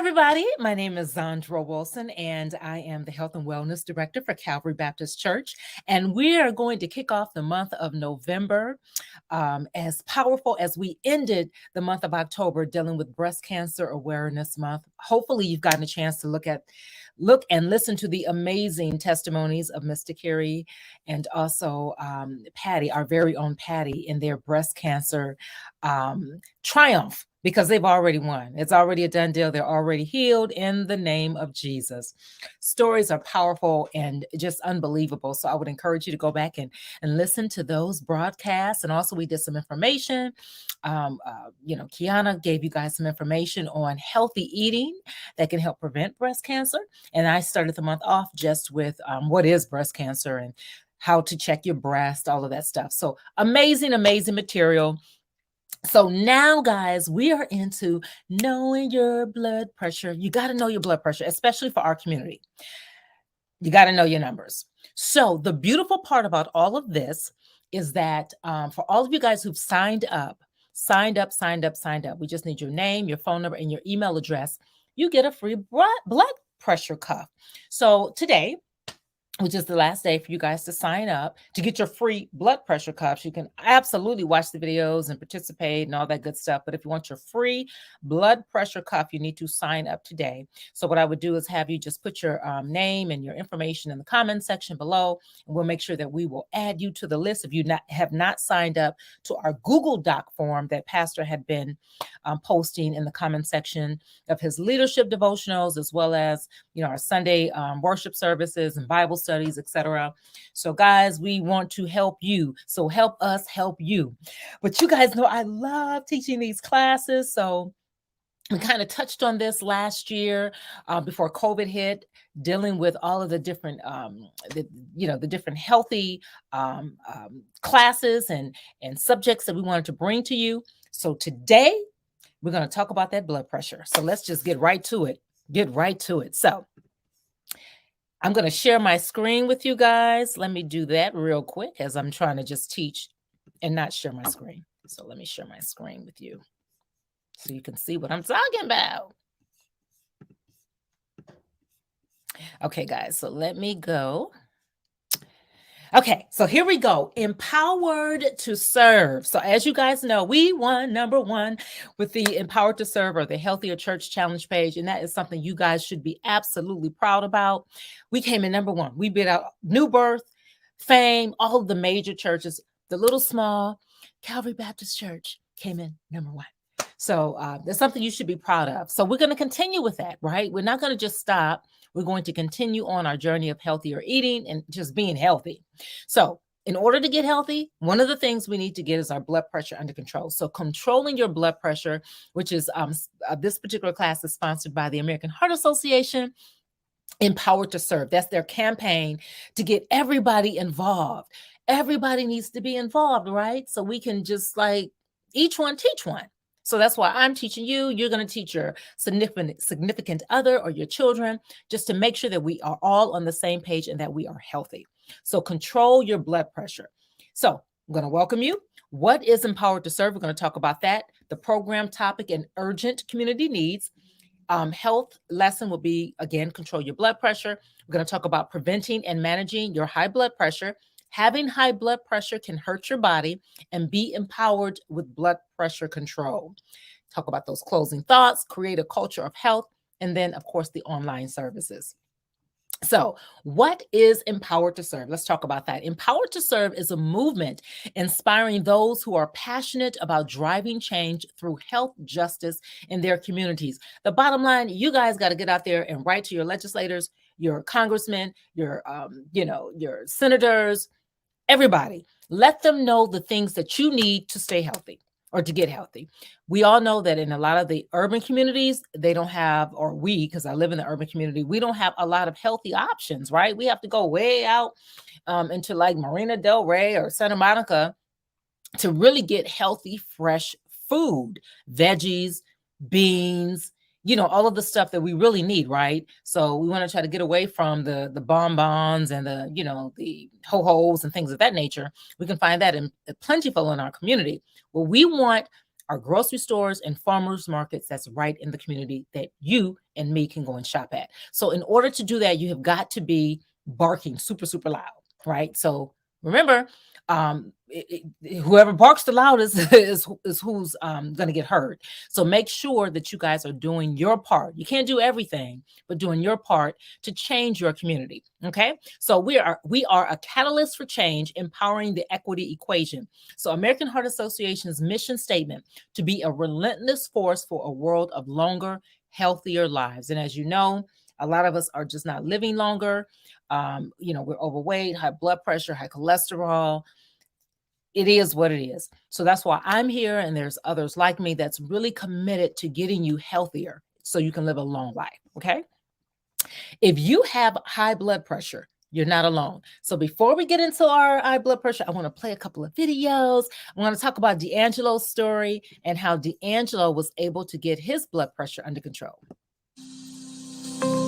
everybody. My name is Zondra Wilson, and I am the Health and Wellness Director for Calvary Baptist Church. And we are going to kick off the month of November as powerful as we ended the month of October dealing with Breast Cancer Awareness Month. Hopefully, you've gotten a chance to look and listen to the amazing testimonies of Mr. Carey and also Patty, our very own Patty, in their breast cancer triumph, because they've already won. It's already a done deal. They're already healed in the name of Jesus. Stories are powerful and just unbelievable. So I would encourage you to go back and listen to those broadcasts. And also we did some information. Kiana gave you guys some information on healthy eating that can help prevent breast cancer. And I started the month off just with what is breast cancer and how to check your breast, all of that stuff. So amazing, amazing material. So now, guys, we are into knowing your blood pressure. You got to know your blood pressure, especially for our community. You got to know your numbers. So the beautiful part about all of this is that for all of you guys who've signed up, we just need your name, your phone number, and your email address. You get a free blood pressure cuff. So today, which is the last day for you guys to sign up to get your free blood pressure cuffs. You can absolutely watch the videos and participate and all that good stuff. But if you want your free blood pressure cuff, you need to sign up today. So what I would do is have you just put your name and your information in the comment section below, and we'll make sure that we will add you to the list if you have not signed up to our Google Doc form that Pastor had been posting in the comment section of his leadership devotionals, as well as our Sunday worship services and Bible studies, etc. So guys, we want to help you. So help us help you. But you guys know I love teaching these classes. So we kind of touched on this last year before COVID hit, dealing with all of the different, the different healthy classes and subjects that we wanted to bring to you. So today we're going to talk about that blood pressure. So let's just get right to it. So I'm going to share my screen with you guys. Let me do that real quick as I'm trying to just teach and not share my screen. So let me share my screen with you so you can see what I'm talking about. Okay, guys, so let me go. Okay, so here we go. Empowered to serve. So as you guys know, we won number one with the Empowered to Serve or the Healthier Church Challenge page. And that is something you guys should be absolutely proud about. We came in number one. We beat out New Birth, Fame, all of the major churches. The little small Calvary Baptist Church came in number one. So there's something you should be proud of. So we're going to continue with that, right? We're not going to just stop. We're going to continue on our journey of healthier eating and just being healthy. So in order to get healthy, one of the things we need to get is our blood pressure under control. So controlling your blood pressure, which is this particular class is sponsored by the American Heart Association, Empowered to Serve. That's their campaign to get everybody involved. Everybody needs to be involved, right? So we can just each one teach one. So that's why I'm teaching you. You're going to teach your significant other or your children, just to make sure that we are all on the same page and that we are healthy. So control your blood pressure. So I'm going to welcome you. What is Empowered to Serve? We're going to talk about that. The program topic and urgent community needs. Health lesson will be, again, control your blood pressure. We're going to talk about preventing and managing your high blood pressure. Having high blood pressure can hurt your body, and be empowered with blood pressure control. Talk about those closing thoughts, create a culture of health, and then, of course, the online services. So what is Empowered to Serve? Let's talk about that. Empowered to Serve is a movement inspiring those who are passionate about driving change through health justice in their communities. The bottom line, you guys got to get out there and write to your legislators, your congressmen, your senators, everybody. Let them know the things that you need to stay healthy or to get healthy. We all know that in a lot of the urban communities, they don't have, or we, because I live in the urban community, we don't have a lot of healthy options, right? We have to go way out into Marina Del Rey or Santa Monica to really get healthy, fresh food, veggies, beans, all of the stuff that we really need, right? So we want to try to get away from the bonbons and the ho-hos and things of that nature. We can find that in plentiful in our community. Well, we want are grocery stores and farmers markets that's right in the community that you and me can go and shop at. So in order to do that, you have got to be barking super, super loud, right? So remember, whoever barks the loudest is who's going to get hurt. So make sure that you guys are doing your part. You can't do everything, but doing your part to change your community. Okay, so we are a catalyst for change, empowering the equity equation. So American Heart Association's mission statement: to be a relentless force for a world of longer, healthier lives. And as you know, a lot of us are just not living longer. We're overweight, high blood pressure, high cholesterol. It is what it is. So that's why I'm here, and there's others like me that's really committed to getting you healthier so you can live a long life. Okay. If you have high blood pressure, you're not alone. So before we get into our high blood pressure, I want to play a couple of videos. I want to talk about Dangelos' story and how D'Angelo was able to get his blood pressure under control.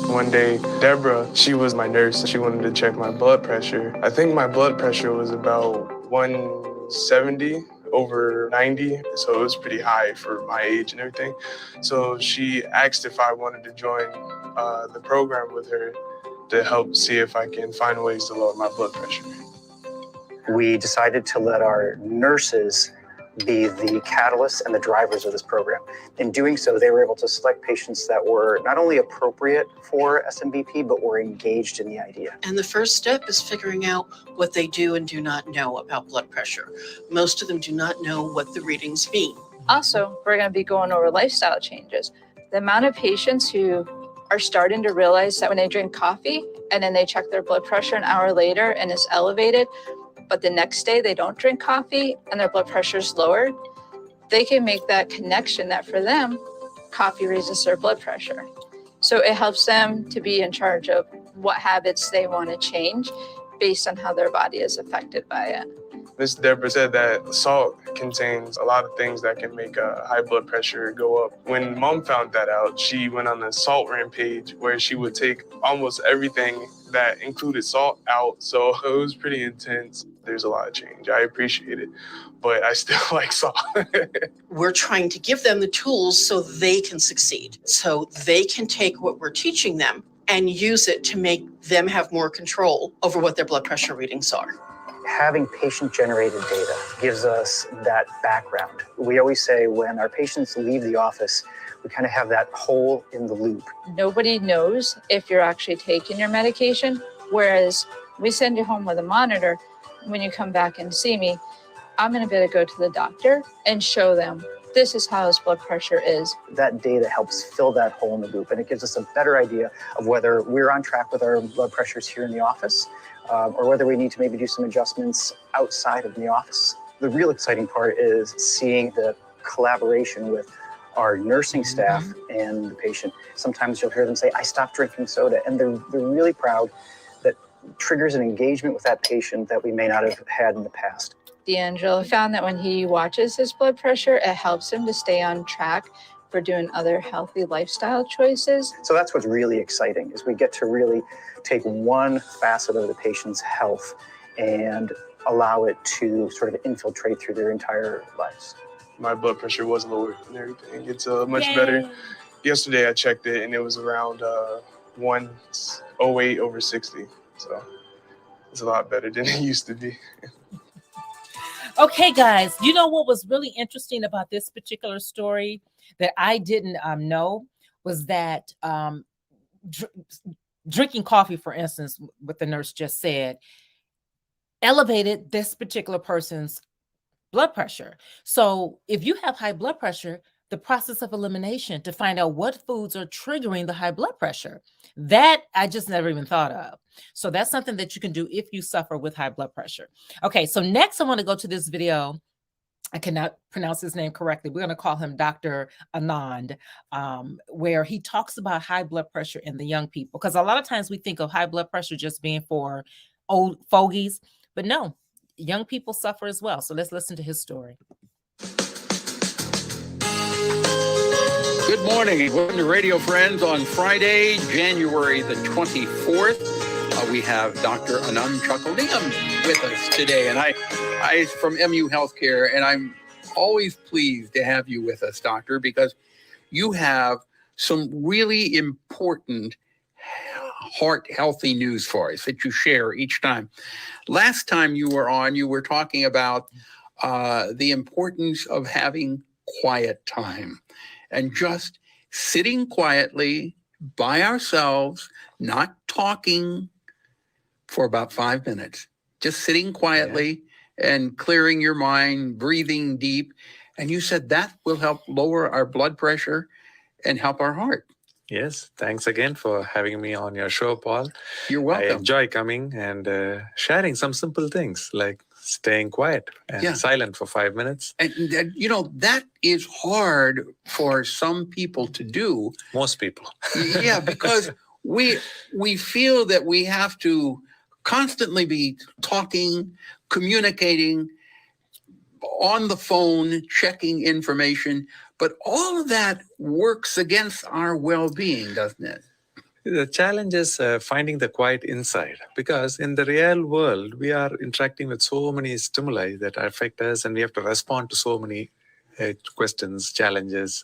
One day, Deborah, she was my nurse. She wanted to check my blood pressure. I think my blood pressure was about 170 over 90, so it was pretty high for my age and everything. So she asked if I wanted to join the program with her to help see if I can find ways to lower my blood pressure. We decided to let our nurses be the catalysts and the drivers of this program. In doing so, they were able to select patients that were not only appropriate for SMBP, but were engaged in the idea. And the first step is figuring out what they do and do not know about blood pressure. Most of them do not know what the readings mean. Also, we're going to be going over lifestyle changes. The amount of patients who are starting to realize that when they drink coffee and then they check their blood pressure an hour later and it's elevated, but the next day they don't drink coffee and their blood pressure is lowered, they can make that connection that for them, coffee raises their blood pressure. So it helps them to be in charge of what habits they want to change based on how their body is affected by it. Miss Deborah said that salt contains a lot of things that can make high blood pressure go up. When Mom found that out, she went on a salt rampage where she would take almost everything that included salt out. So it was pretty intense. There's a lot of change. I appreciate it, but I still like salt. We're trying to give them the tools so they can succeed, so they can take what we're teaching them and use it to make them have more control over what their blood pressure readings are. Having patient-generated data gives us that background. We always say when our patients leave the office, we kind of have that hole in the loop. Nobody knows if you're actually taking your medication, whereas we send you home with a monitor. When you come back and see me, I'm going to be able to go to the doctor and show them this is how his blood pressure is. That data helps fill that hole in the loop, and it gives us a better idea of whether we're on track with our blood pressures here in the office, or whether we need to maybe do some adjustments outside of the office. The real exciting part is seeing the collaboration with our nursing staff and the patient. Sometimes you'll hear them say, I stopped drinking soda, and they're really proud. That triggers an engagement with that patient that we may not have had in the past. D'Angelo found that when he watches his blood pressure, it helps him to stay on track for doing other healthy lifestyle choices. So that's what's really exciting, is we get to really take one facet of the patient's health and allow it to sort of infiltrate through their entire lives. My blood pressure was lower and everything. It's much better. Yesterday I checked it and it was around 108 over 60. So it's a lot better than it used to be. Okay, guys, you know what was really interesting about this particular story that I didn't know was that drinking coffee, for instance, what the nurse just said, elevated this particular person's blood pressure. So if you have high blood pressure, the process of elimination to find out what foods are triggering the high blood pressure, that I just never even thought of. So that's something that you can do if you suffer with high blood pressure. Okay, so next I want to go to this video. I cannot pronounce his name correctly. We're going to call him Dr. Anand, where he talks about high blood pressure in the young people. Because a lot of times we think of high blood pressure just being for old fogies, but no, young people suffer as well. So let's listen to his story. Good morning. Welcome to Radio Friends on Friday, January the 24th. We have Dr. Anand Chakalingam with us today. And I from MU Healthcare, and I'm always pleased to have you with us, Doctor, because you have some really important heart healthy news for us that you share each time. Last time you were on, you were talking about the importance of having quiet time and just sitting quietly by ourselves, not talking for about 5 minutes, just sitting quietly and clearing your mind, breathing deep. And you said that will help lower our blood pressure and help our heart. Yes, thanks again for having me on your show, Paul. You're I welcome. enjoy coming and sharing some simple things like staying quiet and silent for 5 minutes. And you know, that is hard for some people to do. Most people. Yeah, because we feel that we have to constantly be talking, communicating, on the phone, checking information, but all of that works against our well-being, doesn't it? The challenge is finding the quiet inside, because in the real world, we are interacting with so many stimuli that affect us, and we have to respond to so many questions, challenges,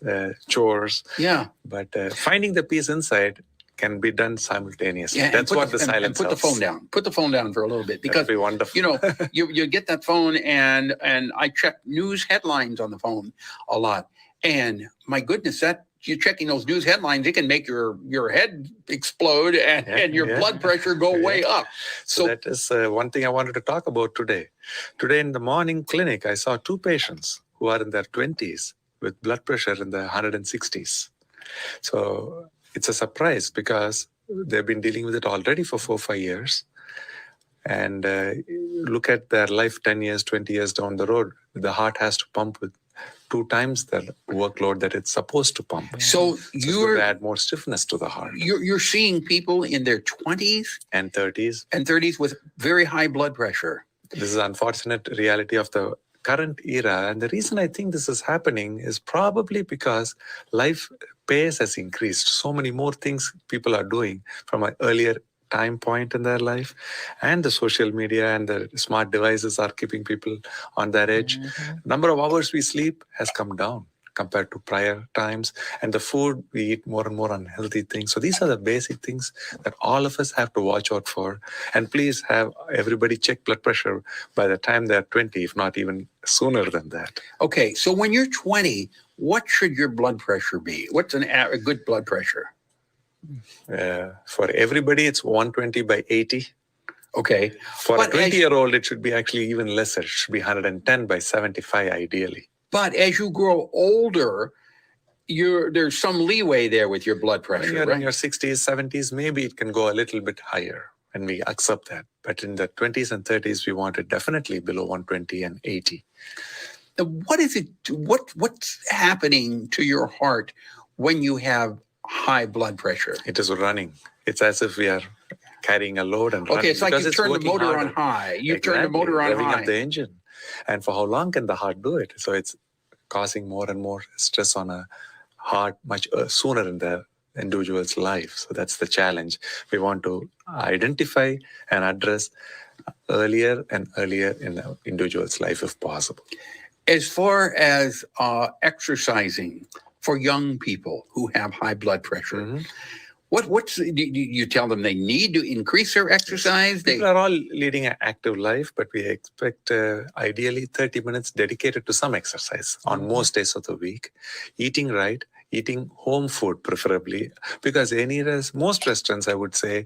chores. Yeah. But finding the peace inside can be done simultaneously. Yeah, That's what the silence and put helps. the phone down. Put the phone down for a little bit, because that'd be wonderful. You know, you get that phone, and I check news headlines on the phone a lot, and my goodness, that you're checking those news headlines, it can make your head explode and your blood pressure go way up. So that is one thing I wanted to talk about today. Today in the morning clinic, I saw 2 patients who are in their 20s with blood pressure in the 160s. So it's a surprise because they've been dealing with it already for 4 or 5 years. And look at their life 10 years, 20 years down the road. The heart has to pump with 2 times the workload that it's supposed to pump. So you're to add more stiffness to the heart. You're seeing people in their 20s and 30s with very high blood pressure. This is an unfortunate reality of the current era. And the reason I think this is happening is probably because life pace has increased. So many more things people are doing from an earlier time point in their life, and the social media and the smart devices are keeping people on their edge. Number of hours we sleep has come down compared to prior times, and the food we eat more and more unhealthy things. So these are the basic things that all of us have to watch out for. And please have everybody check blood pressure by the time they're 20, if not even sooner than that. Okay, so when you're 20, what should your blood pressure be? What's a good blood pressure? For everybody, it's 120/80. Okay. For a 20-year-old, it should be actually even lesser. It should be 110/75 ideally. But as you grow older, there's some leeway there with your blood pressure. When you're right? in your 60s, 70s, maybe it can go a little bit higher, and we accept that. But in the 20s and 30s, we want it definitely below 120/80. What is it? What's happening to your heart when you have high blood pressure? It is running. It's as if we are carrying a load and running. Okay, it's like you've turned the motor on high. You've turned the motor on revving high. up the engine. And for how long can the heart do it? So it's causing more and more stress on a heart much sooner in the individual's life. So that's the challenge. We want to identify and address earlier and earlier in the individual's life if possible. As far as exercising for young people who have high blood pressure, do you tell them they need to increase their exercise? People are all leading an active life, but we expect ideally 30 minutes dedicated to some exercise on most days of the week. Eating right, eating home food preferably, because most restaurants, I would say,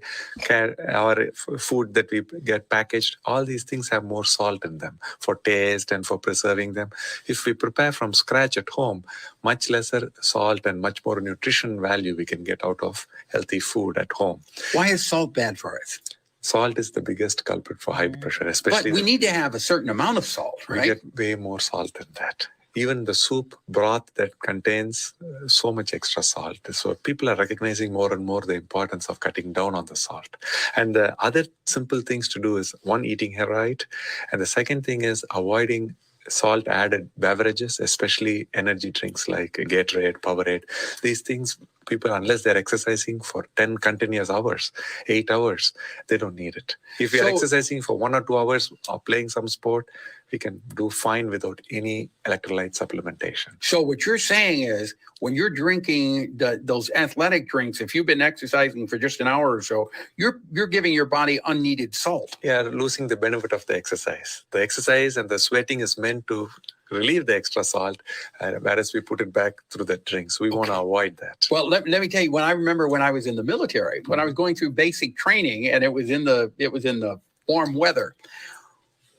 our food that we get packaged, all these things have more salt in them for taste and for preserving them. If we prepare from scratch at home, much lesser salt and much more nutrition value we can get out of healthy food at home. Why is salt bad for us? Salt is the biggest culprit for high pressure, especially. But we need to have a certain amount of salt, right? We get way more salt than that. Even the soup broth that contains so much extra salt. So people are recognizing more and more the importance of cutting down on the salt. And the other simple things to do is, one, eating right. And the second thing is avoiding salt-added beverages, especially energy drinks like Gatorade, Powerade. These things, people, unless they're exercising for 10 continuous hours, 8 hours, they don't need it. If you're exercising for 1 or 2 hours or playing some sport, we can do fine without any electrolyte supplementation. So what you're saying is when you're drinking those athletic drinks, if you've been exercising for just an hour or so, you're giving your body unneeded salt. Yeah, losing the benefit of the exercise. The exercise and the sweating is meant to relieve the extra salt, whereas we put it back through the drinks. We want to avoid that. Well, let me tell you, when I remember when I was in the military, when I was going through basic training, and it was in the warm weather,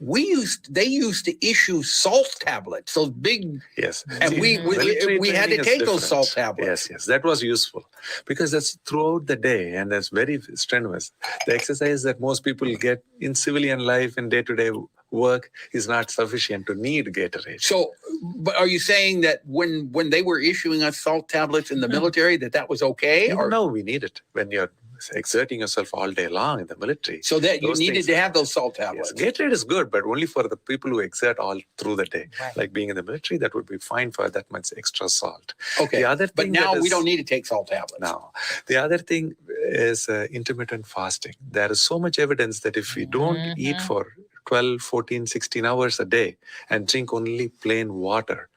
they used to issue salt tablets, those big. Yes, and military we had to training is take those different. salt tablets. Yes, that was useful because that's throughout the day and that's very strenuous. The exercise that most people get in civilian life and day-to-day work is not sufficient to need Gatorade. So, but are you saying that when they were issuing us salt tablets in the military, that was okay? Even now we need it when you're exerting yourself all day long in the military. So that you Those needed things to have those salt tablets. Yes, Gatorade is good, but only for the people who exert all through the day. Right. Like being in the military, that would be fine for that much extra salt. Okay, The other but thing now that we is- don't need to take salt tablets. Now, the other thing is intermittent fasting. There is so much evidence that if we don't eat for 12, 14, 16 hours a day and drink only plain water,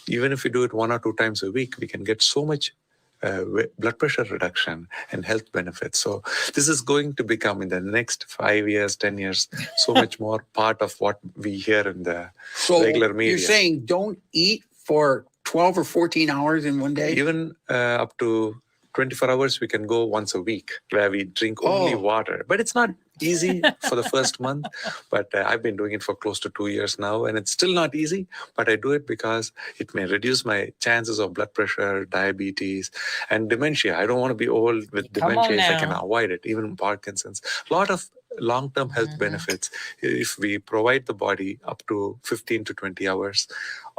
even if we do it 1 or 2 times a week, we can get so much blood pressure reduction and health benefits. So this is going to become in the next 5 years, 10 years, so much more part of what we hear in the regular media. You're saying don't eat for 12 or 14 hours in one day? Even up to 24 hours, we can go once a week where we drink only water. But it's not easy for the first month. But I've been doing it for close to 2 years now. And it's still not easy. But I do it because it may reduce my chances of blood pressure, diabetes, and dementia. I don't want to be old with dementia if I can avoid it. Even Parkinson's. A lot of long-term health benefits if we provide the body up to 15 to 20 hours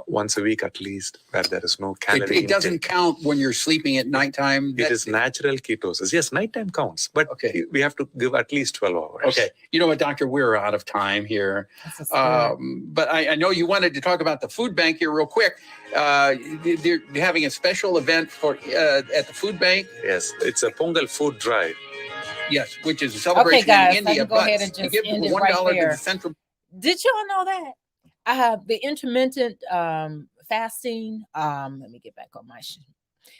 once a week at least, where there is no calorie It doesn't count when you're sleeping at nighttime. It is natural ketosis. Yes, nighttime counts, but we have to give at least 12 hours. Okay. You know what, Doctor, we're out of time here. But I know you wanted to talk about the food bank here real quick. They're having a special event for at the food bank. Yes, it's a Pongal food drive. Yes, which is a celebration guys, in India. I can go ahead and just give end it $1 right to there. the central. Did y'all know that? The intermittent fasting. Let me get back on my sheet.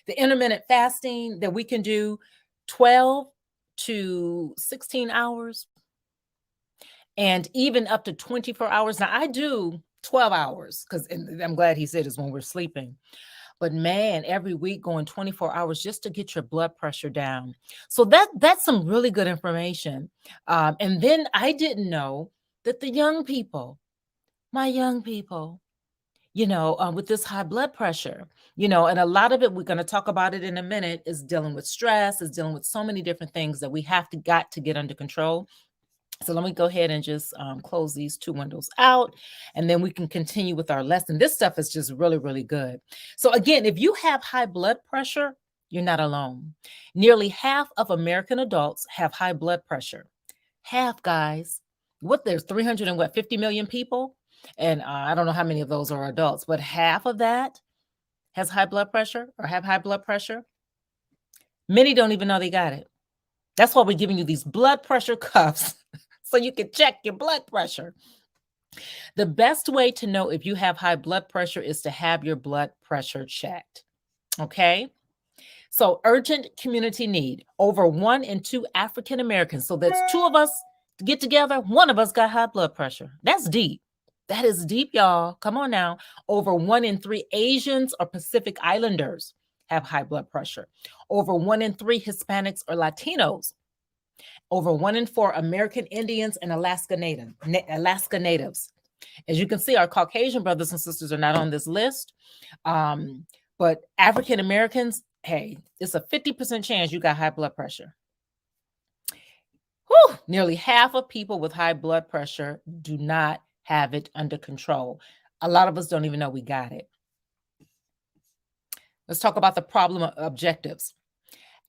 The intermittent fasting that we can do 12 to 16 hours and even up to 24 hours. Now I do 12 hours because I'm glad he said it's when we're sleeping. But man, every week going 24 hours just to get your blood pressure down. So that's some really good information. And then I didn't know that the young people, my young people, with this high blood pressure, and a lot of it, we're going to talk about it in a minute, is dealing with stress, is dealing with so many different things that we got to get under control. So let me go ahead and just close these 2 windows out, and then we can continue with our lesson. This stuff is just really, really good. So again, if you have high blood pressure, you're not alone. Nearly half of American adults have high blood pressure. Half, guys. There's 350 million people? And I don't know how many of those are adults, but half of that has high blood pressure or have high blood pressure. Many don't even know they got it. That's why we're giving you these blood pressure cuffs so you can check your blood pressure. The best way to know if you have high blood pressure is to have your blood pressure checked. Okay? So urgent community need. Over 1 in 2 African Americans. So that's 2 of us get together. 1 of us got high blood pressure. That's deep. That is deep, y'all. Come on now. Over 1 in 3 Asians or Pacific Islanders have high blood pressure. Over 1 in 3 Hispanics or Latinos. Over 1 in 4 American Indians and Alaska Natives. As you can see, our Caucasian brothers and sisters are not on this list. But African Americans, hey, it's a 50% chance you got high blood pressure. Whew, nearly half of people with high blood pressure do not have it under control. A lot of us don't even know we got it. Let's talk about the problem objectives.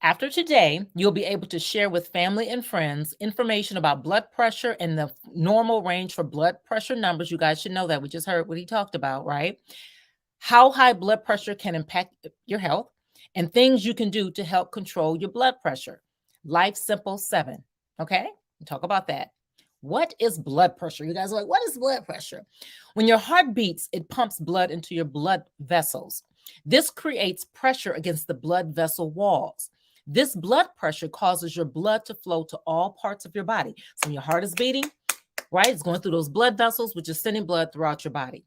After today, you'll be able to share with family and friends information about blood pressure and the normal range for blood pressure numbers. You guys should know that. We just heard what he talked about, right? How high blood pressure can impact your health and things you can do to help control your blood pressure. Life Simple 7, okay? We'll talk about that. What is blood pressure? You guys are like, what is blood pressure? When your heart beats, it pumps blood into your blood vessels. This creates pressure against the blood vessel walls. This blood pressure causes your blood to flow to all parts of your body. So when your heart is beating, right, it's going through those blood vessels, which is sending blood throughout your body.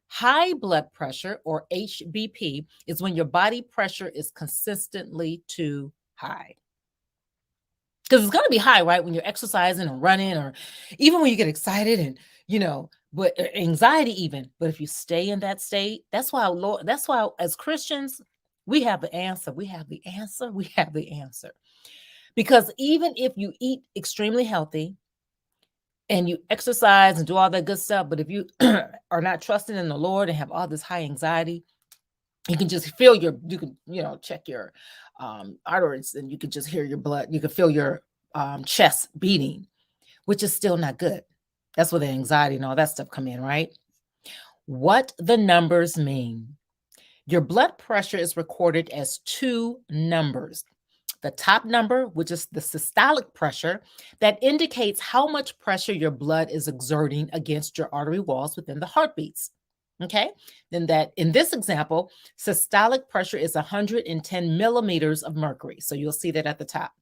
High blood pressure, or HBP, is when your body pressure is consistently too high. Because it's going to be high, right? When you're exercising or running, or even when you get excited and, but anxiety even. But if you stay in that state, that's why as Christians, we have the answer. We have the answer. We have the answer. Because even if you eat extremely healthy and you exercise and do all that good stuff, but if you are not trusting in the Lord and have all this high anxiety, you can just feel check your arteries, and you can just hear your blood. You can feel your chest beating, which is still not good. That's where the anxiety and all that stuff come in, right? What the numbers mean. Your blood pressure is recorded as two numbers. The top number, which is the systolic pressure, that indicates how much pressure your blood is exerting against your artery walls within the heartbeats. Okay, then that in this example, systolic pressure is 110 millimeters of mercury. So you'll see that at the top.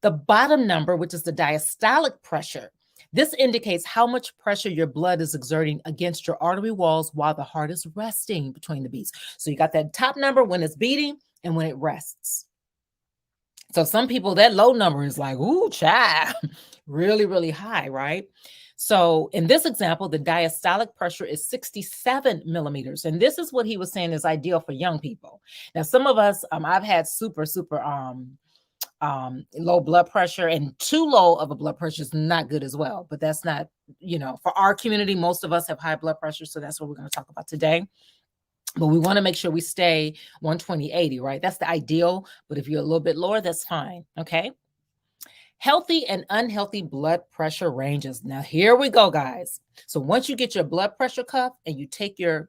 The bottom number, which is the diastolic pressure, this indicates how much pressure your blood is exerting against your artery walls while the heart is resting between the beats. So you got that top number when it's beating and when it rests. So some people, that low number is like, ooh, child, really, really high, right? So in this example, the diastolic pressure is 67 millimeters. And this is what he was saying is ideal for young people. Now, some of us, I've had super low blood pressure, and too low of a blood pressure is not good as well. But that's not, for our community, most of us have high blood pressure. So that's what we're going to talk about today. But we want to make sure we stay 120/80, right? That's the ideal. But if you're a little bit lower, that's fine. Okay. Healthy and unhealthy blood pressure ranges. Now, here we go, guys. So once you get your blood pressure cuff and you take your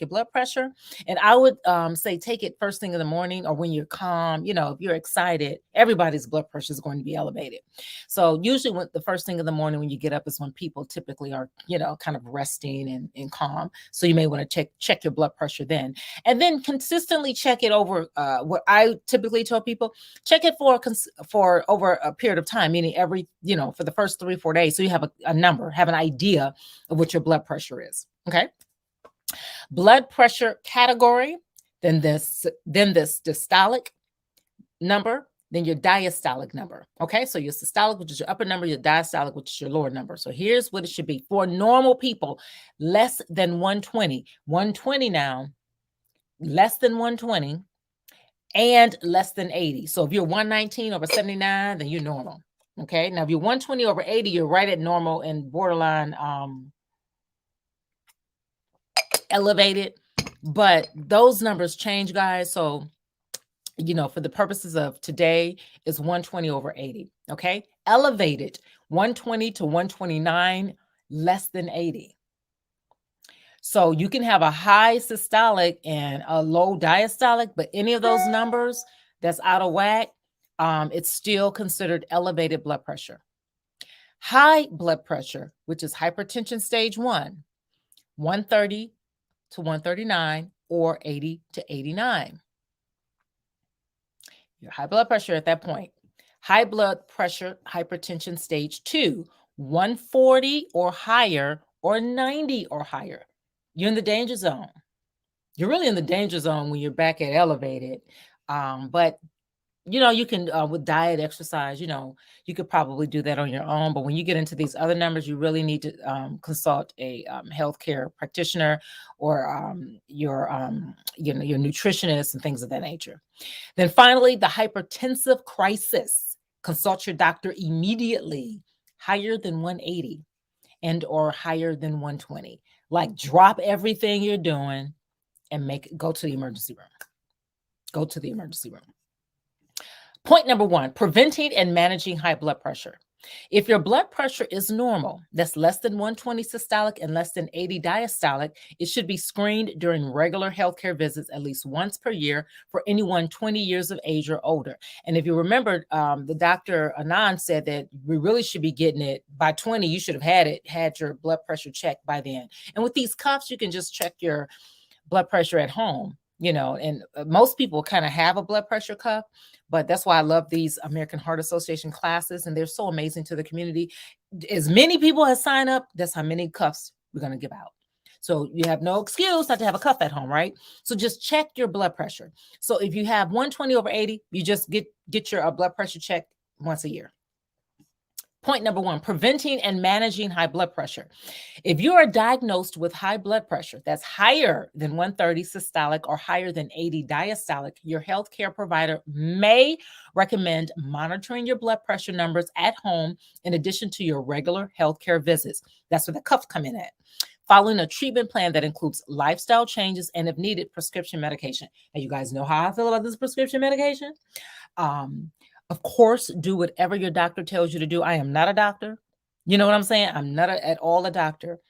blood pressure, and I would say take it first thing in the morning or when you're calm, if you're excited, everybody's blood pressure is going to be elevated. So usually when the first thing in the morning when you get up is when people typically are, kind of resting and calm. So you may want to check your blood pressure then. And then consistently check it over what I typically tell people, check it for over a period of time, meaning every, for the first 3-4 days. So you have a number, have an idea of what your blood pressure is. Okay. Blood pressure category, then this systolic number, then your diastolic number. Okay. So your systolic, which is your upper number, your diastolic, which is your lower number. So here's what it should be for normal people: less than 120. 120 now, less than 120, and less than 80. So if you're 119 over 79, then you're normal. Okay. Now, if you're 120 over 80, you're right at normal and borderline elevated. But those numbers change, guys. So, for the purposes of today, is 120 over 80. Okay. Elevated 120 to 129, less than 80. So you can have a high systolic and a low diastolic, but any of those numbers that's out of whack, it's still considered elevated blood pressure. High blood pressure, which is hypertension stage 1, 130 to 139 or 80 to 89. Your high blood pressure at that point. High blood pressure, hypertension stage 2, 140 or higher or 90 or higher. You're in the danger zone. You're really in the danger zone when you're back at elevated. But, you can, with diet, exercise, you could probably do that on your own. But when you get into these other numbers, you really need to consult a healthcare practitioner or your nutritionist and things of that nature. Then finally, the hypertensive crisis. Consult your doctor immediately. Higher than 180 and or higher than 120. Like, drop everything you're doing and go to the emergency room. Go to the emergency room. Point number 1, preventing and managing high blood pressure. If your blood pressure is normal, that's less than 120 systolic and less than 80 diastolic, it should be screened during regular healthcare visits at least once per year for anyone 20 years of age or older. And if you remember, the Dr. Anand said that we really should be getting it by 20. You should have had your blood pressure checked by then. And with these cuffs, you can just check your blood pressure at home, and most people kind of have a blood pressure cuff, but that's why I love these American Heart Association classes, and they're so amazing to the community. As many people as sign up, that's how many cuffs we're going to give out. So you have no excuse not to have a cuff at home, right? So just check your blood pressure. So if you have 120 over 80, you just get your blood pressure checked once a year. Point number 1, preventing and managing high blood pressure. If you are diagnosed with high blood pressure that's higher than 130 systolic or higher than 80 diastolic, your healthcare provider may recommend monitoring your blood pressure numbers at home in addition to your regular healthcare visits. That's where the cuffs come in at. Following a treatment plan that includes lifestyle changes and, if needed, prescription medication. And you guys know how I feel about this prescription medication. Of course, do whatever your doctor tells you to do. I am not a doctor. You know what I'm saying? I'm not at all a doctor.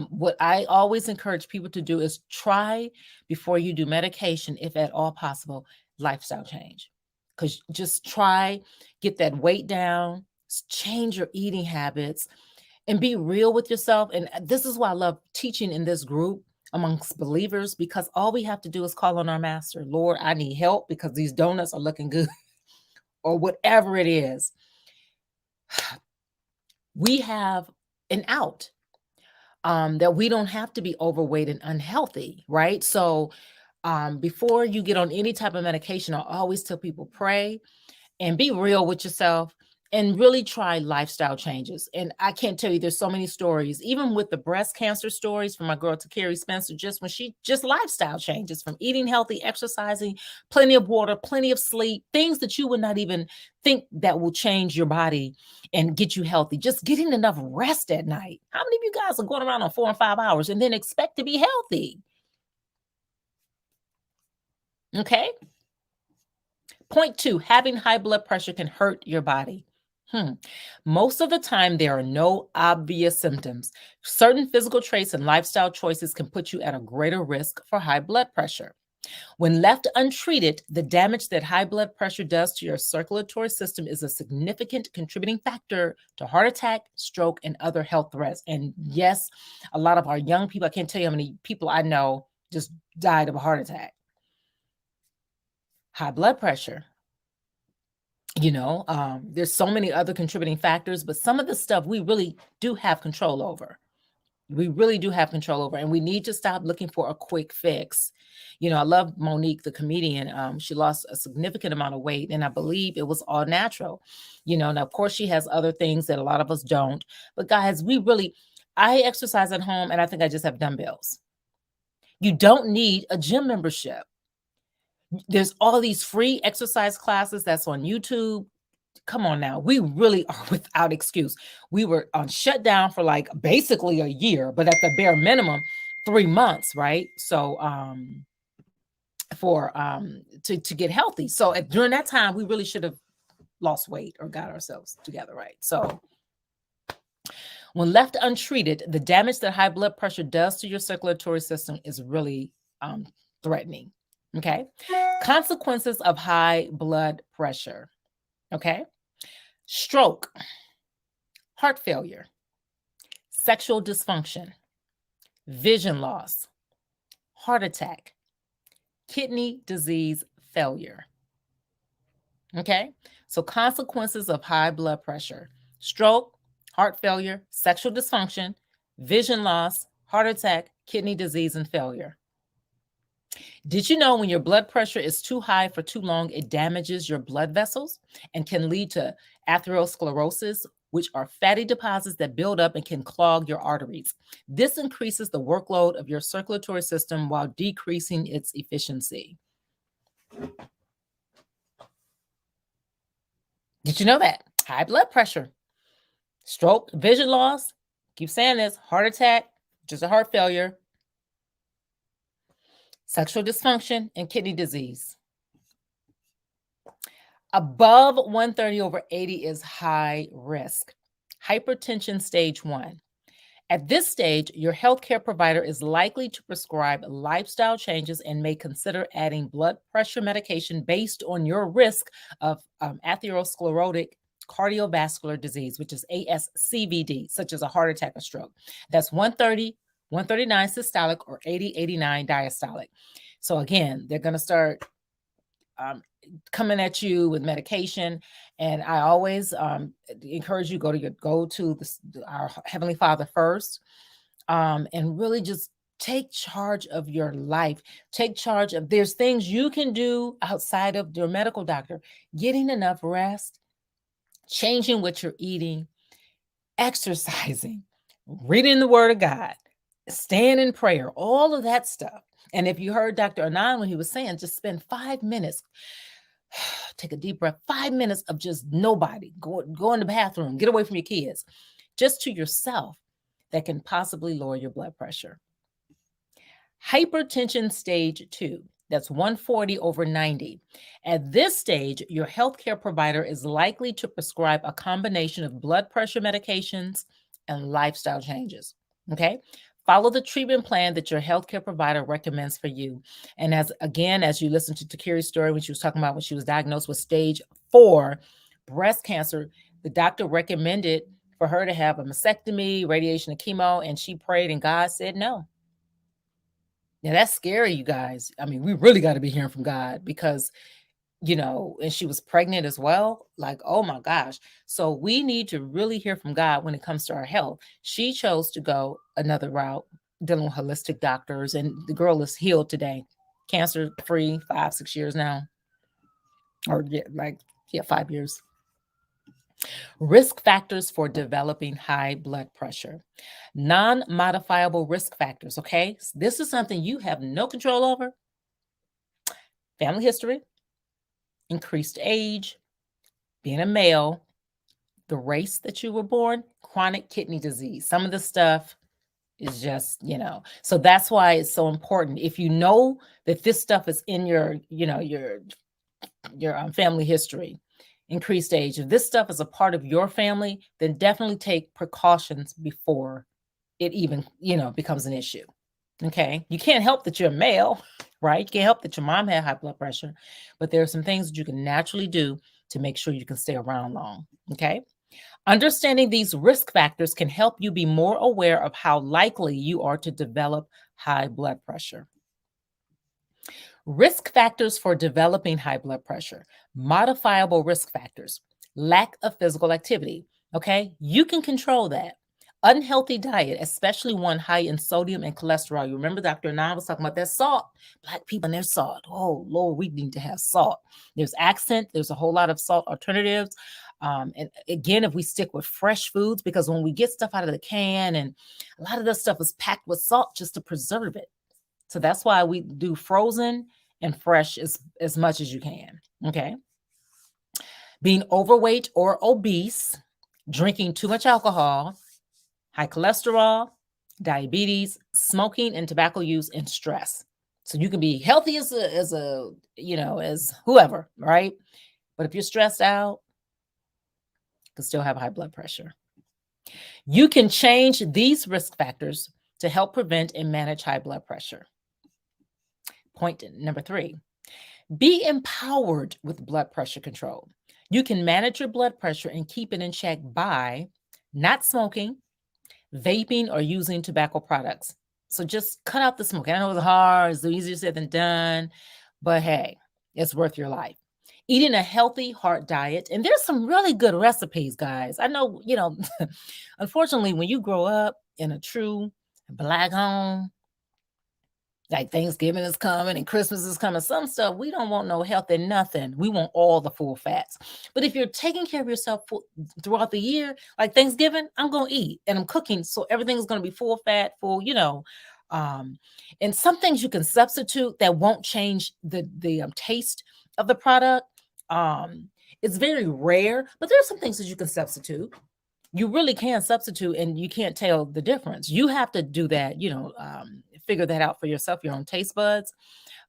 What I always encourage people to do is try, before you do medication, if at all possible, lifestyle change. Because just try, get that weight down, change your eating habits, and be real with yourself. And this is why I love teaching in this group amongst believers, because all we have to do is call on our master. Lord, I need help because these donuts are looking good. Or whatever it is, we have an out, that we don't have to be overweight and unhealthy, right? So before you get on any type of medication, I always tell people, pray and be real with yourself and really try lifestyle changes. And I can't tell you, there's so many stories, even with the breast cancer stories from my girl Takeri Spencer, just lifestyle changes, from eating healthy, exercising, plenty of water, plenty of sleep, things that you would not even think that will change your body and get you healthy. Just getting enough rest at night. How many of you guys are going around on 4 and 5 hours and then expect to be healthy? Okay. Point 2, having high blood pressure can hurt your body. Most of the time, there are no obvious symptoms. Certain physical traits and lifestyle choices can put you at a greater risk for high blood pressure. When left untreated, the damage that high blood pressure does to your circulatory system is a significant contributing factor to heart attack, stroke, and other health threats. And yes, a lot of our young people, I can't tell you how many people I know just died of a heart attack. High blood pressure. There's so many other contributing factors, but some of the stuff we really do have control over. We really do have control over, and we need to stop looking for a quick fix. I love Monique, the comedian. She lost a significant amount of weight, and I believe it was all natural. Now, of course, she has other things that a lot of us don't. But guys, I exercise at home, and I think I just have dumbbells. You don't need a gym membership. There's all these free exercise classes that's on YouTube. Come on now. We really are without excuse. We were on shutdown for like basically a year, but at the bare minimum, 3 months, right? So to get healthy. So during that time, we really should have lost weight or got ourselves together, right? So when left untreated, the damage that high blood pressure does to your circulatory system is really threatening. Okay. Consequences of high blood pressure. Okay. Stroke, heart failure, sexual dysfunction, vision loss, heart attack, kidney disease failure. Okay. So consequences of high blood pressure: stroke, heart failure, sexual dysfunction, vision loss, heart attack, kidney disease, and failure. Did you know when your blood pressure is too high for too long, it damages your blood vessels and can lead to atherosclerosis, which are fatty deposits that build up and can clog your arteries. This increases the workload of your circulatory system while decreasing its efficiency. Did you know that? High blood pressure, stroke, vision loss, keep saying this, heart attack, just a heart failure, sexual dysfunction, and kidney disease. Above 130/80 is high risk. Hypertension stage 1. At this stage, your healthcare provider is likely to prescribe lifestyle changes and may consider adding blood pressure medication based on your risk of atherosclerotic cardiovascular disease, which is ASCVD, such as a heart attack or stroke. That's 130, 139 systolic, or 80, 89 diastolic. So again, they're going to start coming at you with medication, and I always encourage you go to our Heavenly Father first, and really just take charge of your life. Take charge of, there's things you can do outside of your medical doctor. Getting enough rest, changing what you're eating, exercising, reading the Word of God, staying in prayer, all of that stuff. And if you heard Dr. Anand when he was saying, just spend 5 minutes. Take a deep breath, 5 minutes of just nobody. Go in the bathroom, get away from your kids, just to yourself. That can possibly lower your blood pressure. Hypertension stage 2, that's 140/90. At this stage, your healthcare provider is likely to prescribe a combination of blood pressure medications and lifestyle changes. Okay? Follow the treatment plan that your healthcare provider recommends for you. And as you listen to Takiri's story, when she was talking about when she was diagnosed with stage 4 breast cancer, the doctor recommended for her to have a mastectomy, radiation, and chemo, and she prayed, and God said no. Now that's scary, you guys. I mean, we really got to be hearing from God, because, and she was pregnant as well. Like, oh my gosh. So we need to really hear from God when it comes to our health. She chose to go another route, dealing with holistic doctors, and the girl is healed today. Cancer free, 5-6 years now. Or 5 years. Risk factors for developing high blood pressure. Non-modifiable risk factors, okay? This is something you have no control over. Family history, increased age, being a male, the race that you were born, chronic kidney disease. Some of the stuff is just, so that's why it's so important. If you know that this stuff is in your family history, increased age, if this stuff is a part of your family, then definitely take precautions before it even, becomes an issue. Okay. You can't help that you're a male, right? You can't help that your mom had high blood pressure, but there are some things that you can naturally do to make sure you can stay around long. Okay. Understanding these risk factors can help you be more aware of how likely you are to develop high blood pressure. Risk factors for developing high blood pressure. Modifiable risk factors. Lack of physical activity. Okay, you can control that. Unhealthy diet, especially one high in sodium and cholesterol. You remember Dr. Anand was talking about that salt. Black people and their salt. Oh, Lord, we need to have salt. There's accent. There's a whole lot of salt alternatives. And again, if we stick with fresh foods, because when we get stuff out of the can, and a lot of this stuff is packed with salt just to preserve it. So that's why we do frozen and fresh as much as you can. Okay. Being overweight or obese, drinking too much alcohol, high cholesterol, diabetes, smoking and tobacco use, and stress. So you can be healthy as whoever, right? But if you're stressed out, you can still have high blood pressure. You can change these risk factors to help prevent and manage high blood pressure. Point number 3, be empowered with blood pressure control. You can manage your blood pressure and keep it in check by not smoking, vaping, or using tobacco products. So just cut out the smoking. I know it's hard, it's easier said than done, but hey, it's worth your life. Eating a healthy heart diet. And there's some really good recipes, guys. I know, unfortunately, when you grow up in a true Black home, like Thanksgiving is coming and Christmas is coming, some stuff, we don't want no health and nothing. We want all the full fats. But if you're taking care of yourself throughout the year, like Thanksgiving, I'm going to eat and I'm cooking. So everything's going to be full fat, full, and some things you can substitute that won't change the taste of the product. It's very rare, but there are some things that you can substitute. You really can substitute, and you can't tell the difference. You have to do that, figure that out for yourself, your own taste buds.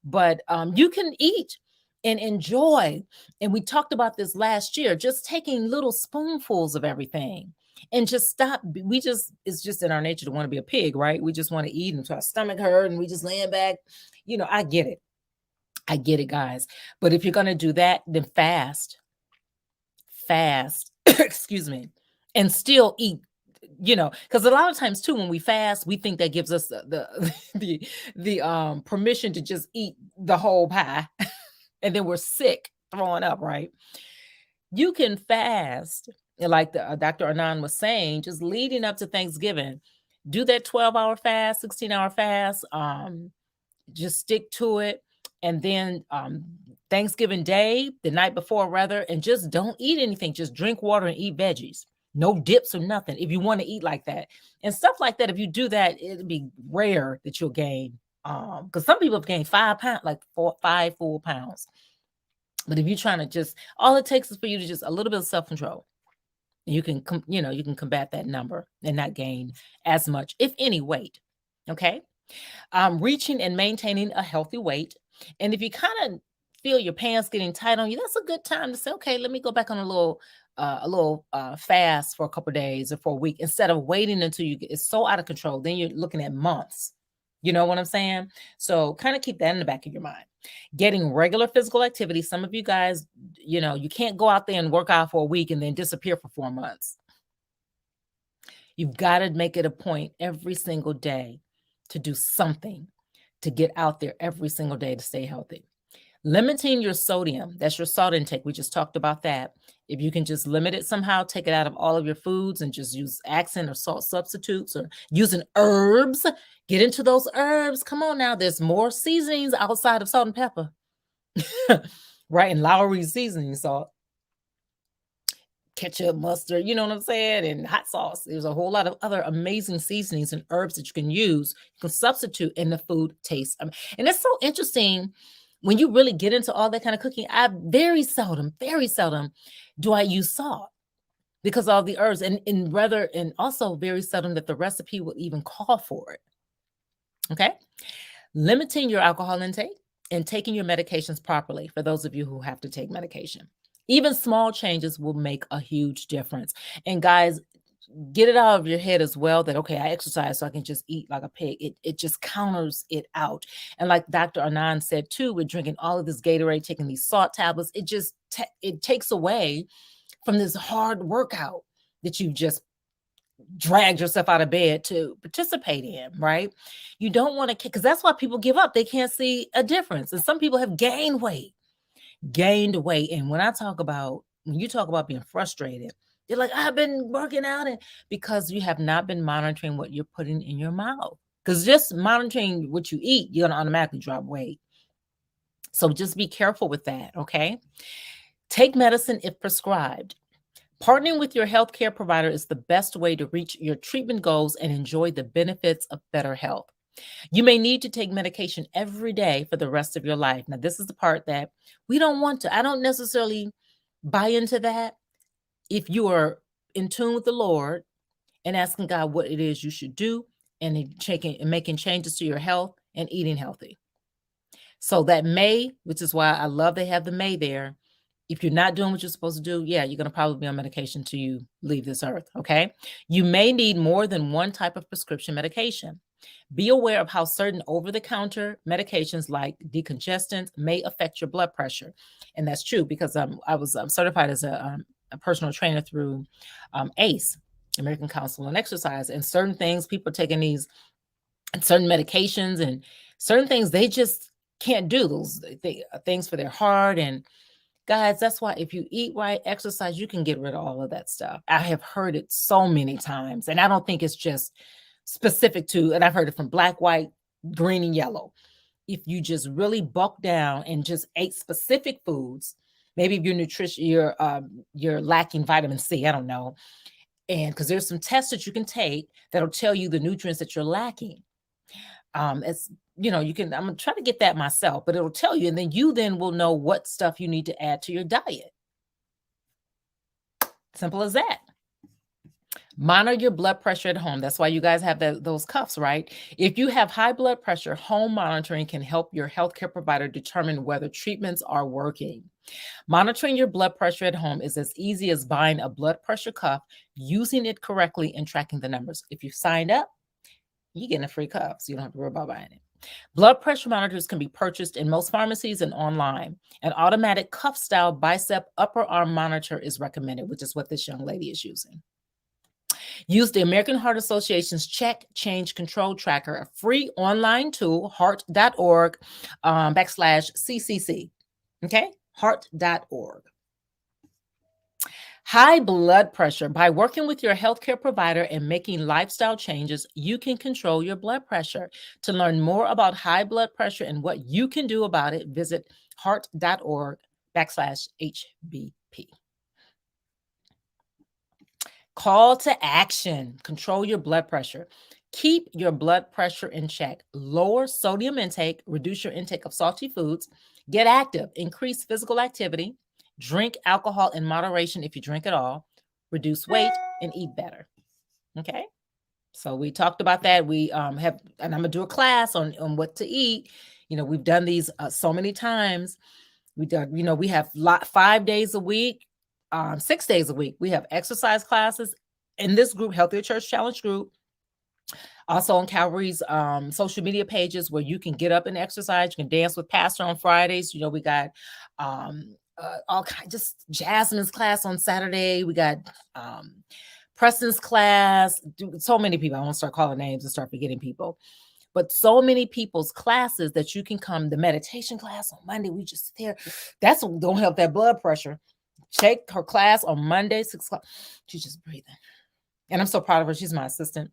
But you can eat and enjoy. And we talked about this last year, just taking little spoonfuls of everything and just stop. It's just in our nature to want to be a pig, right? We just want to eat until our stomach hurt and we just laying back. I get it. I get it, guys. But if you're going to do that, then fast, excuse me, and still eat, because a lot of times too, when we fast, we think that gives us the permission to just eat the whole pie. And then we're sick, throwing up, right? You can fast, like Dr. Anand was saying, just leading up to Thanksgiving. Do that 12-hour fast, 16-hour fast. Just stick to it. And then Thanksgiving Day, the night before, rather, and just don't eat anything. Just drink water and eat veggies. No dips or nothing if you want to eat like that. And stuff like that, if you do that, it'll be rare that you'll gain. Because some people have gained 5 pounds, like 5 full pounds. But if you're trying to just, all it takes is for you to just a little bit of self-control. You can, you can combat that number and not gain as much, if any, weight. Okay. Reaching and maintaining a healthy weight. And if you kind of feel your pants getting tight on you, that's a good time to say, okay, let me go back on a little fast for a couple of days or for a week, instead of waiting until it's so out of control. Then you're looking at months. You know what I'm saying? So kind of keep that in the back of your mind. Getting regular physical activity. Some of you guys, you can't go out there and work out for a week and then disappear for 4 months. You've got to make it a point every single day to do something, to get out there every single day to stay healthy. Limiting your sodium, that's your salt intake. We just talked about that. If you can just limit it somehow, take it out of all of your foods and just use accent or salt substitutes, or using herbs. Get into those herbs. Come on now. There's more seasonings outside of salt and pepper. Right? And Lowry seasoning salt. Ketchup, mustard, you know what I'm saying? And hot sauce. There's a whole lot of other amazing seasonings and herbs that you can use. You can substitute, and the food tastes. And it's so interesting when you really get into all that kind of cooking. I very seldom do I use salt, because all the herbs, and also very seldom that the recipe will even call for it. Okay. Limiting your alcohol intake and taking your medications properly for those of you who have to take medication. Even small changes will make a huge difference. And guys, get it out of your head as well that, okay, I exercise so I can just eat like a pig. It just counters it out. And like Dr. Anand said too, with drinking all of this Gatorade, taking these salt tablets, it just it takes away from this hard workout that you've just dragged yourself out of bed to participate in, right? You don't want to, because that's why people give up. They can't see a difference. And some people have gained weight. And when you talk about being frustrated, they're like, I've been working out, and because you have not been monitoring what you're putting in your mouth. Because just monitoring what you eat, you're going to automatically drop weight. So just be careful with that, okay? Take medicine if prescribed. Partnering with your healthcare provider is the best way to reach your treatment goals and enjoy the benefits of better health. You may need to take medication every day for the rest of your life. Now, this is the part that we don't want to. I don't necessarily buy into that. If you are in tune with the Lord and asking God what it is you should do, and making changes to your health and eating healthy. So that may, which is why I love they have the may there. If you're not doing what you're supposed to do, yeah, you're going to probably be on medication till you leave this earth, okay? You may need more than one type of prescription medication. Be aware of how certain over-the-counter medications like decongestants may affect your blood pressure. And that's true, because I was certified as a personal trainer through ACE, American Council on Exercise. And certain things, people are taking these certain medications and certain things they just can't do. Those things for their heart. And guys, that's why if you eat right, exercise, you can get rid of all of that stuff. I have heard it so many times. And I don't think it's just specific to, and I've heard it from black, white, green, and yellow. If you just really bulk down and just ate specific foods, maybe if your nutrition, you're lacking vitamin C, I don't know. And because there's some tests that you can take that'll tell you the nutrients that you're lacking. It's, I'm gonna try to get that myself, but it'll tell you, and then you will know what stuff you need to add to your diet. Simple as that. Monitor your blood pressure at home. That's why you guys have those cuffs, right? If you have high blood pressure, home monitoring can help your healthcare provider determine whether treatments are working. Monitoring your blood pressure at home is as easy as buying a blood pressure cuff, using it correctly, and tracking the numbers. If you signed up, you're getting a free cuff, so you don't have to worry about buying it. Blood pressure monitors can be purchased in most pharmacies and online. An automatic cuff-style bicep upper arm monitor is recommended, which is what this young lady is using. Use the American Heart Association's Check, Change, Control Tracker, a free online tool, heart.org /CCC. Okay, heart.org. High blood pressure. By working with your healthcare provider and making lifestyle changes, you can control your blood pressure. To learn more about high blood pressure and what you can do about it, visit heart.org /HBP. Call to action. Control your blood pressure. Keep your blood pressure in check. Lower sodium intake. Reduce your intake of salty foods. Get active. Increase physical activity. Drink alcohol in moderation if you drink at all. Reduce weight and eat better. Okay. So we talked about that. We have, and I'm going to do a class on what to eat. You know, we've done these so many times. We done, you know, we have 5 days a week. 6 days a week. We have exercise classes in this group, Healthier Church Challenge group. Also on Calvary's social media pages where you can get up and exercise. You can dance with Pastor on Fridays. You know, we got all kinds, just Jasmine's class on Saturday. We got Preston's class. So many people. I won't start calling names and start forgetting people. But so many people's classes that you can come. The meditation class on Monday, we just there. That's what don't help that blood pressure. Take her class on Monday, 6 o'clock. She's just breathing. And I'm so proud of her. She's my assistant.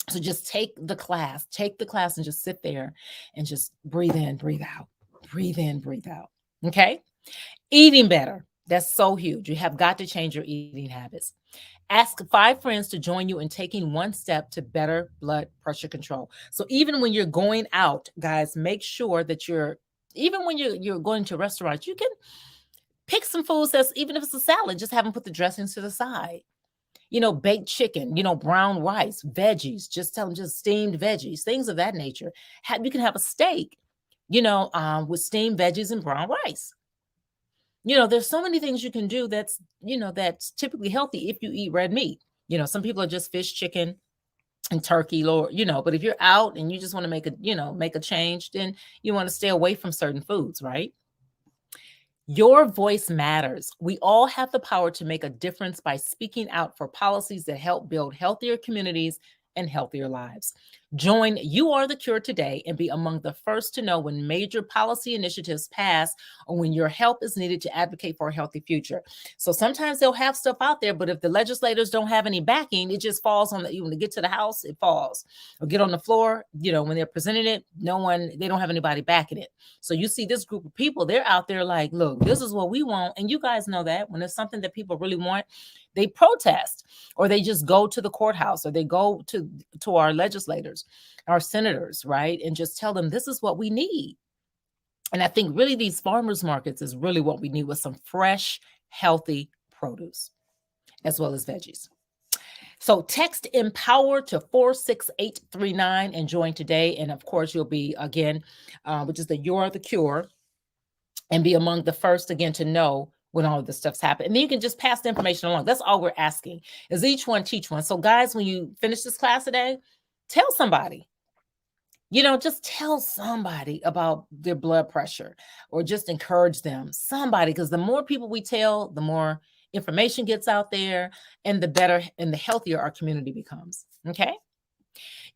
So just take the class and just sit there and just breathe in, breathe out, breathe in, breathe out. Okay. Eating better. That's so huge. You have got to change your eating habits. Ask 5 friends to join you in taking one step to better blood pressure control. So even when you're going out, guys, make sure that even when you're going to restaurants, you can pick some foods that's, even if it's a salad, just have them put the dressings to the side. You know, baked chicken, you know, brown rice, veggies, just tell them just steamed veggies, things of that nature. You can have a steak, you know, with steamed veggies and brown rice. You know, there's so many things you can do that's, you know, that's typically healthy if you eat red meat. You know, some people are just fish, chicken, and turkey, or, you know, but if you're out and you just want to make a change, then you want to stay away from certain foods, right? Your voice matters. We all have the power to make a difference by speaking out for policies that help build healthier communities and healthier lives. Join You Are the Cure today and be among the first to know when major policy initiatives pass or when your help is needed to advocate for a healthy future. So sometimes they'll have stuff out there, but if the legislators don't have any backing, it just falls on when they get to the House, it falls. Or get on the floor, you know, when they're presenting it, they don't have anybody backing it. So you see this group of people, they're out there like, look, this is what we want. And you guys know that when it's something that people really want, they protest, or they just go to the courthouse, or they go to our legislators, our senators, right? And just tell them this is what we need. And I think really these farmers markets is really what we need, with some fresh, healthy produce, as well as veggies. So text EMPOWER to 46839 and join today. And of course, you'll be, again, which is the You're the Cure, and be among the first, again, to know when all of this stuff's happened. And then you can just pass the information along. That's all we're asking, is each one teach one. So guys, when you finish this class today, tell somebody, you know, just tell somebody about their blood pressure, or just encourage them, somebody, because the more people we tell, the more information gets out there, and the better and the healthier our community becomes. Okay.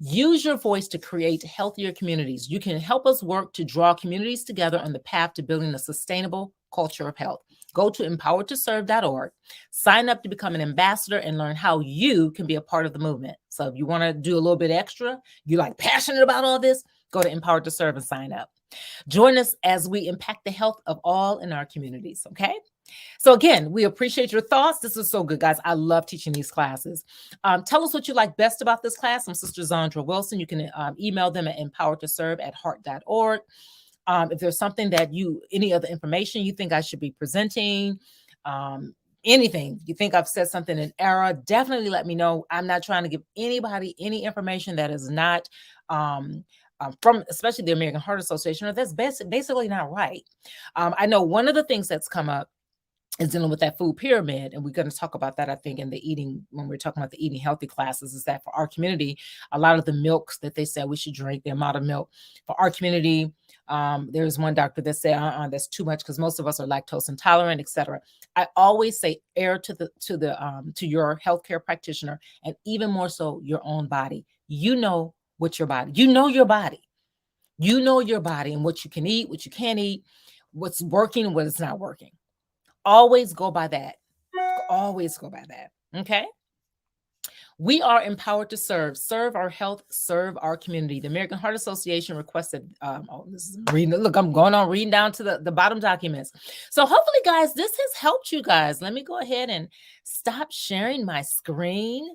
Use your voice to create healthier communities. You can help us work to draw communities together on the path to building a sustainable culture of health. Go to empoweredtoserve.org, sign up to become an ambassador, and learn how you can be a part of the movement. So if you want to do a little bit extra, you're like passionate about all this, go to Empowered to Serve and sign up. Join us as we impact the health of all in our communities. Okay. So again, we appreciate your thoughts. This is so good, guys. I love teaching these classes. Tell us what you like best about this class. I'm Sister Zondra Wilson. You can email them at empoweredtoserve@heart.org. If there's something that any other information you think I should be presenting, anything, you think I've said something in error, definitely let me know. I'm not trying to give anybody any information that is not from especially the American Heart Association, or that's basically not right. I know one of the things that's come up is dealing with that food pyramid. And we're going to talk about that, I think, in the eating, when we're talking about the eating healthy classes, is that for our community, a lot of the milks that they said we should drink, the amount of milk for our community, there's one doctor that said, that's too much because most of us are lactose intolerant, etc. I always say err to your healthcare practitioner, and even more so your own body. You know what your body, you know your body. You know your body and what you can eat, what you can't eat, what's working, what is not working. Always go by that. Always go by that. Okay. We are empowered to serve our health, serve our community. The American Heart Association requested, this is reading, look, I'm going on reading down to the bottom documents. So hopefully, guys, this has helped you guys. Let me go ahead and stop sharing my screen.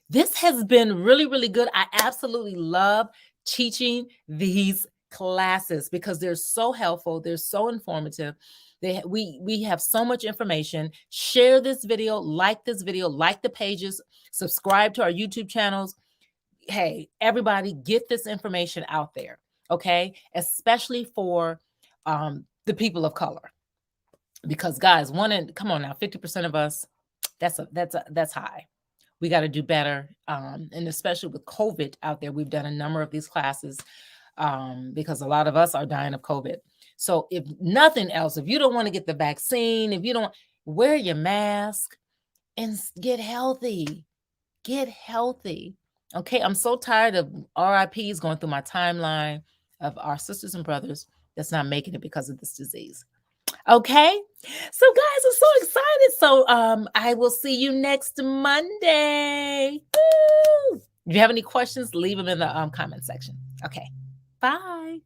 This has been really, really good. I absolutely love teaching these classes because they're so helpful. They're so informative. We have so much information. Share this video, like the pages, subscribe to our YouTube channels. Hey, everybody, get this information out there, okay? Especially for the people of color, because guys, come on now, 50% of us, that's high. We got to do better, and especially with COVID out there, we've done a number of these classes because a lot of us are dying of COVID. So if nothing else, if you don't want to get the vaccine, if you don't, wear your mask and get healthy. Get healthy. Okay. I'm so tired of RIPs going through my timeline of our sisters and brothers that's not making it because of this disease. Okay. So guys, I'm so excited. So I will see you next Monday. Woo! If you have any questions, leave them in the comment section. Okay. Bye.